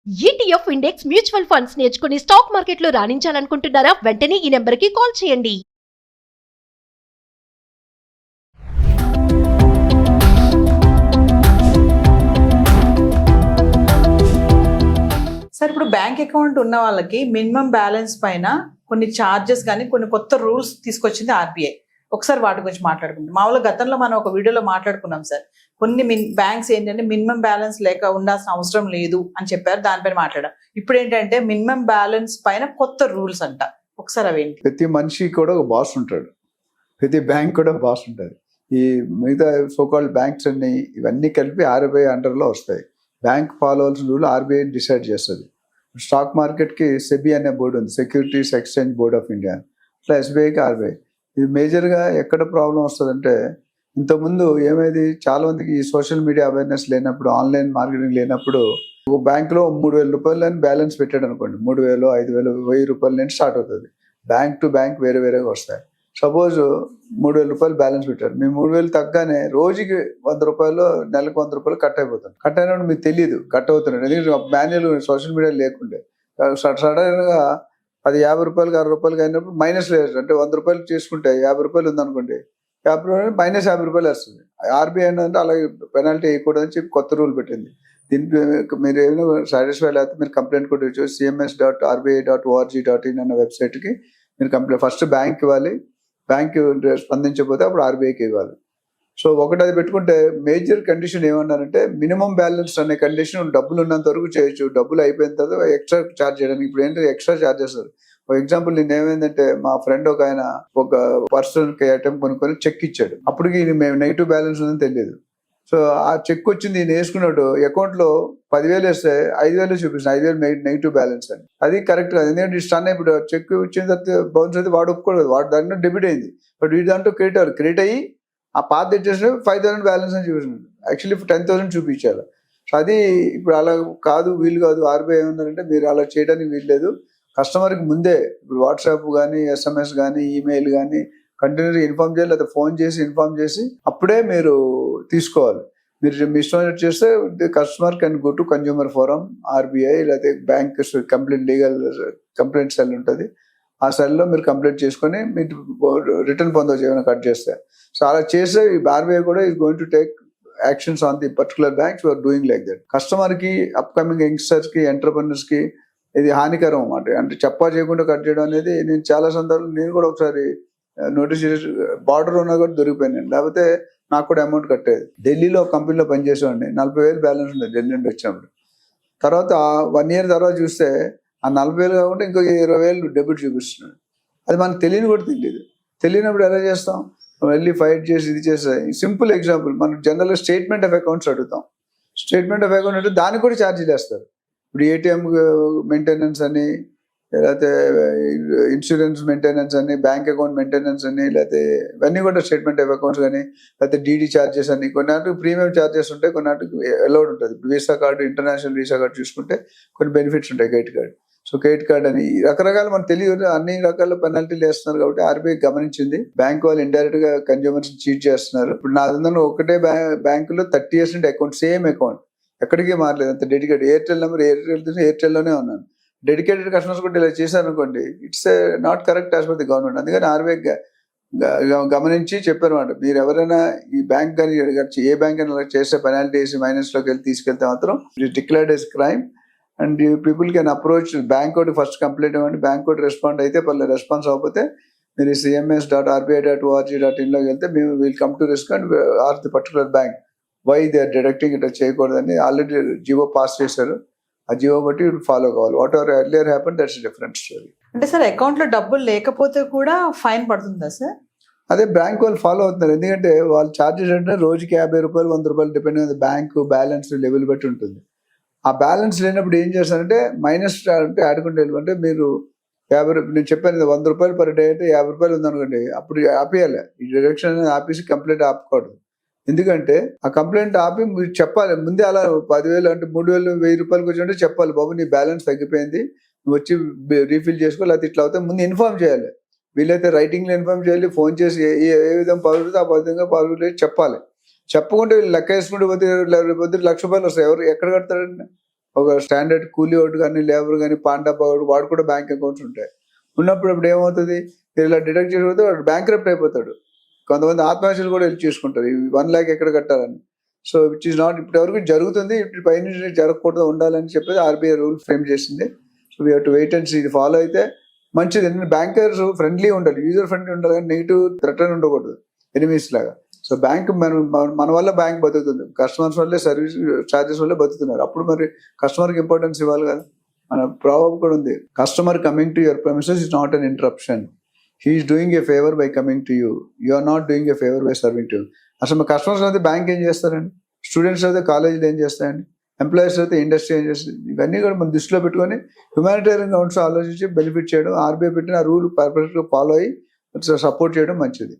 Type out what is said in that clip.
ETF index mutual funds నేర్చుకుని stock మార్కెట్లో రాణించాలనుకుంటున్నారా? వెంటనే ఈ నెంబర్కి కాల్ చేయండి. సార్, ఇప్పుడు బ్యాంక్ అకౌంట్ ఉన్న వాళ్ళకి మినిమం బ్యాలెన్స్ పైన కొన్ని ఛార్జెస్ కానీ కొన్ని కొత్త రూల్స్ తీసుకొచ్చింది ఆర్బీఐ. ఒకసారి వాటి గురించి మాట్లాడుకుందాం. మామూలుగా గతంలో మనం ఒక వీడియోలో మాట్లాడుకున్నాం సార్. కొన్ని బ్యాంక్స్ ఏంటంటే మినిమం బ్యాలెన్స్ లేక ఉండాల్సిన అవసరం లేదు అని చెప్పారు, దానిపైన మాట్లాడాం. ఇప్పుడు ఏంటంటే మినిమం బ్యాలెన్స్ పైన కొత్త రూల్స్ అంట. ఒకసారి అవేంటి? ప్రతి మనిషి కూడా ఒక బాస్ ఉంటాడు, ప్రతి బ్యాంక్ కూడా బాస్ ఉంటుంది. ఈ మిగతా సోకాల్డ్ బ్యాంక్స్ అన్ని ఇవన్నీ కలిపి ఆర్బీఐ అండర్లో వస్తాయి. బ్యాంక్ ఫాలో అవ్వాల్సిన రూల్ ఆర్బీఐ డిసైడ్ చేస్తుంది. స్టాక్ మార్కెట్కి సెబీ అనే బోర్డు ఉంది, securities exchange board of India. అట్లా ఎస్బీఐకి ఆర్బీఐ. ఇది మేజర్గా ఎక్కడ ప్రాబ్లం వస్తుందంటే, ఇంతకుముందు ఏమైంది, చాలా మందికి ఈ సోషల్ మీడియా అవేర్నెస్ లేనప్పుడు, ఆన్లైన్ మార్కెటింగ్ లేనప్పుడు, ఒక బ్యాంక్లో 3,000 రూపాయలు అని బ్యాలెన్స్ పెట్టాడు అనుకోండి, 3,000, 5,000, 1,000 రూపాయల నుంచి స్టార్ట్ అవుతుంది. బ్యాంక్ టు బ్యాంక్ వేరే వేరేగా వస్తాయి. సపోజ్ 3,000 రూపాయలు బ్యాలెన్స్ పెట్టారు, మీ 3,000 తగ్గానే రోజుకి 100 రూపాయలు, నెలకు 100 రూపాయలు కట్ అయిపోతుంది. కట్ అయినప్పుడు మీకు తెలియదు కట్ అవుతున్నాడు, ఎందుకంటే మాన్యువల్ సోషల్ మీడియా లేకుండే. సడన్గా అది 50 రూపాయలకి 60 రూపాయలకి అయినప్పుడు మైనస్ లేదు. అంటే 100 రూపాయలు చేసుకుంటే 50 రూపాయలు ఉందనుకోండి, 50 రూపాయలు మైనస్ 50 రూపాయలు వస్తుంది. ఆర్బీఐ ఏంటంటే అలాగే పెనాల్టీ వేయకూడదని చెప్పి కొత్త రూల్ పెట్టింది. దీనికి మీరు ఏమైనా సాటిస్ఫై లేకపోతే మీరు కంప్లైంట్ కూడా ఇచ్చు. cms.rbi.org.in అన్న వెబ్సైట్కి మీరు కంప్లైంట్ ఫస్ట్ బ్యాంక్ ఇవ్వాలి. బ్యాంక్ స్పందించకపోతే అప్పుడు ఆర్బీఐకి ఇవ్వాలి. సో ఒకటి అది పెట్టుకుంటే మేజర్ కండిషన్ ఏమన్నారంటే, మినిమం బ్యాలెన్స్ అనే కండిషన్ డబ్బులు ఉన్నంత వరకు చేయొచ్చు, డబ్బులు అయిపోయిన తర్వాత ఎక్స్ట్రా ఛార్జ్ చేయడానికి. ఇప్పుడు ఏంటంటే ఎక్స్ట్రా ఛార్జ్ చేస్తారు. ఫర్ ఎగ్జాంపుల్, నేను ఏమైందంటే, మా ఫ్రెండ్ ఒక ఆయన ఒక పర్సన్కి ఐటమ్ కొనుక్కొని చెక్ ఇచ్చాడు. అప్పటికి మేము నెగిటివ్ బ్యాలెన్స్ ఉందని తెలియదు. సో ఆ చెక్ వచ్చింది, నేను వేసుకున్నాడు అకౌంట్లో 10,000 వేస్తే 5,000 చూపిస్తుంది, 5,000 నెగిటివ్ బ్యాలెన్స్ అని. అది కరెక్ట్ కాదు, ఎందుకంటే స్టన్ ఇప్పుడు చెక్ వచ్చిన తర్వాత బౌన్స్ అయితే వాడు ఒప్పుకోలేదు, వాడు దాంట్లో డెబిట్ అయింది. బట్ వీడి దాంట్లో క్రెడిట్ అయ్యి ఆ పాత తెచ్చేసిన 5,000 బ్యాలెన్స్ అని చూపిస్తుంది. యాక్చువల్లీ 10,000 చూపించాలి. సో అది ఇప్పుడు అలా కాదు, వీలు కాదు. ఆర్బీఐ ఏమన్నారంటే, మీరు అలా చేయడానికి వీలు లేదు. కస్టమర్కి ముందే ఇప్పుడు వాట్సాప్ కానీ, ఎస్ఎంఎస్ కానీ, ఈమెయిల్ కానీ కంటిన్యూగా ఇన్ఫార్మ్ చేయాలి, లేదా ఫోన్ చేసి ఇన్ఫార్మ్ చేసి అప్పుడే మీరు తీసుకోవాలి. మీరు మీ ఇష్టం చేస్తే customer can go to consumer forum, RBI, లేకపోతే bank complaint legal complaint cell ఉంటుంది. ఆ సెల్లో మీరు కంప్లైంట్ చేసుకొని మీరు రిటర్న్ పొందవచ్చు ఏమైనా కట్ చేస్తే. సో అలా చేస్తే ఈ ఆర్బీఐ కూడా is going to take actions on the particular banks who are doing like that. కస్టమర్కి, అప్కమింగ్ యంగ్స్టర్స్కి, ఎంటర్ప్రెన్యూర్స్కి ఇది హానికరం అన్నమాట. అంటే చెప్పా చేయకుండా కట్ చేయడం అనేది నేను చాలా సందర్భాలు నేను కూడా ఒకసారి నోటీస్ చేసి బార్డర్ ఉన్నా కూడా దొరికిపోయాను. లేకపోతే నాకు కూడా అమౌంట్ కట్టేది. ఢిల్లీలో ఒక కంపెనీలో పనిచేసేవాడిని, 40,000 బ్యాలెన్స్ ఉంది ఢిల్లీ నుండి వచ్చినప్పుడు. తర్వాత 1 year తర్వాత చూస్తే ఆ 40,000 కాకుండా ఇంకో 20,000 డెబిట్ చూపిస్తున్నాడు. అది మనకు తెలియని కూడా తెలియదు. తెలియనప్పుడు ఎలా చేస్తాం, వెళ్ళి ఫైట్ చేసి ఇది చేస్తే. సింపుల్ ఎగ్జాంపుల్, మనం జనరల్గా స్టేట్మెంట్ ఆఫ్ అకౌంట్స్ అడుగుతాం. స్టేట్మెంట్ ఆఫ్ అకౌంట్ అంటే దానికి కూడా ఛార్జీలు వేస్తారు. ఇప్పుడు ఏటీఎం మెయింటెనెన్స్ అని, లేకపోతే ఇన్సూరెన్స్ మెయింటెనెన్స్ అని, బ్యాంక్ అకౌంట్ మెయింటెనెన్స్ అని, లేకపోతే ఇవన్నీ కూడా స్టేట్మెంట్ ఆఫ్ అకౌంట్స్ కానీ, లేకపోతే డీడీ ఛార్జెస్ అని. కొన్నాటికి ప్రీమియం ఛార్జెస్ ఉంటాయి, కొన్నాటికి అలౌడ్ ఉంటుంది. Visa card, international visa card చూసుకుంటే కొన్ని బెనిఫిట్స్ ఉంటాయి. Credit card, so credit card అని రకరకాల మనకు తెలియదు, అన్ని రకాల పెనాల్టీలు వేస్తున్నారు. కాబట్టి ఆర్బీఐ గమనించింది, బ్యాంక్ వాళ్ళు ఇండైరెక్ట్ గా కన్జ్యూమర్స్ చీట్ చేస్తున్నారు. ఇప్పుడు నా దగ్గర ఒకటే బ్యాంకులో 30 years నుండి అకౌంట్, సేమ్ అకౌంట్, ఎక్కడికి మారలేదు. అంత డెడికేట్. ఎయిర్టెల్ నెంబర్ ఎయిర్టెల్లోనే ఉన్నాను. డెడికేటెడ్ కస్టమర్స్ కూడా ఇలా చేశారనుకోండి, it's not correct as per the government. అందుకని ఆర్బీఐ గమనించి చెప్పారు అన్నమాట, మీరు ఎవరైనా ఈ బ్యాంక్ కానీ ఏ బ్యాంక్ అయినా చేస్తే పెనాల్టీ వేసి మైనస్లోకి వెళ్ళి తీసుకెళ్తే మాత్రం it declared as crime and people can approach bank code. First complaint ఇవ్వండి, బ్యాంక్ కోడ్ రెస్పాండ్ అయితే పర్లేదు, రెస్పాన్స్ అవ్వకపోతే మీరు cms.rbi.org.in లోకి వెళ్తే మేము will come to risk and are the particular bank why they are deducting it చేయకూడదని already GO pass చేశారు. ఆ జియో బట్టి ఫాలో కావాలి. Whatever earlier happen, that's different story. అంటే సార్, అకౌంట్లో డబ్బులు లేకపోతే కూడా ఫైన్ పడుతుందా సార్? అదే బ్యాంక్ వాళ్ళు ఫాలో అవుతున్నారు. ఎందుకంటే వాళ్ళు ఛార్జెస్ అంటే రోజుకి 50 రూపాయలు, 100 రూపాయలు depending on bank balance level బట్టి ఉంటుంది. ఆ బ్యాలెన్స్ లేనప్పుడు ఏం చేస్తారంటే మైనస్ అంటే ఆడుకుంటే అంటే మీరు 50, నేను చెప్పాను 100 రూపాయలు పర్ డే అంటే 50 రూపాయలు ఉందనుకోండి, అప్పుడు ఆపేయాలి. ఈ డిడక్షన్ అనేది ఆపేసి కంప్లైంట్ ఆపకూడదు. ఎందుకంటే ఆ కంప్లైంట్ ఆపి మీరు చెప్పాలి ముందే. అలా 10,000 అంటే 3,000, 1,000 రూపాయలకి వచ్చి చెప్పాలి, బాబు నీ బ్యాలెన్స్ తగ్గిపోయింది, నువ్వు వచ్చి రీఫిల్ చేసుకో, లేకపోతే ఇట్లా అవుతాయి ముందు ఇన్ఫార్మ్ చేయాలి. వీళ్ళైతే రైటింగ్లో ఇన్ఫార్మ్ చేయాలి, ఫోన్ చేసి ఏ విధంగా పరుగుతుందో ఆ విధంగా చెప్పాలి. చెప్పకుండా వీళ్ళు లెక్క వేసుకుంటూ పోతే 1,00,000 రూపాయలు వస్తాయి. ఎవరు ఎక్కడ కడతారండి? ఒక స్టాండర్డ్ కూలీ ఒకటి కానీ లేబర్ కానీ పాండబ్బా వాడు కూడా బ్యాంక్ అకౌంట్స్ ఉంటాయి. ఉన్నప్పుడు ఇప్పుడు ఏమవుతుంది, మీరు ఇలా డిడక్ట్ చేయకపోతే వాడు బ్యాంక్రప్ట్ అయిపోతాడు. కొంతమంది ఆత్మహత్యలు కూడా వెళ్ళి చూసుకుంటారు, ఈ 1 lakh ఎక్కడ కట్టాలని. సో విచ్ ఈస్ నాట్ ఇప్పటి వరకు జరుగుతుంది, ఇప్పుడు పైన జరగకూడదు ఉండాలని చెప్పేది ఆర్బీఐ రూల్ ఫ్రేమ్ చేసింది. So we have to wait and see, ఇది ఫాలో అయితే మంచిది. ఎందుకంటే బ్యాంకర్స్ ఫ్రెండ్లీ ఉండాలి, యూజర్ ఫ్రెండ్లీ ఉండాలి, కానీ నెగిటివ్ థ్రెటన్ ఉండకూడదు, ఎనిమీస్ లాగా. సో బ్యాంక్ మన వల్ల బ్యాంక్ బతుకుతుంది, కస్టమర్స్ వల్లే సర్వీస్ ఛార్జెస్ వల్లే బతుకుతున్నారు. అప్పుడు మరి కస్టమర్కి ఇంపార్టెన్స్ ఇవ్వాలి కదా. మన ప్రాబ్లం కూడా ఉంది, customer coming to your premises is not an interruption, he is doing a favour by coming to you, you are not doing a favour by serving to you. అసలు మా కస్టమర్స్ అయితే bank ఏం చేస్తారండి, students అయితే కాలేజీలు ఏం చేస్తాయండి, employees అయితే industry ఏం చేస్తుంది, ఇవన్నీ కూడా మనం దృష్టిలో పెట్టుకొని హ్యుమానిటేరియన్ గ్రౌండ్స్ ఆలోచించి బెనిఫిట్ చేయడం, ఆర్బీఐ పెట్టిన రూల్ పర్ఫెక్ట్గా ఫాలో అయ్యి సపోర్ట్ చేయడం మంచిది.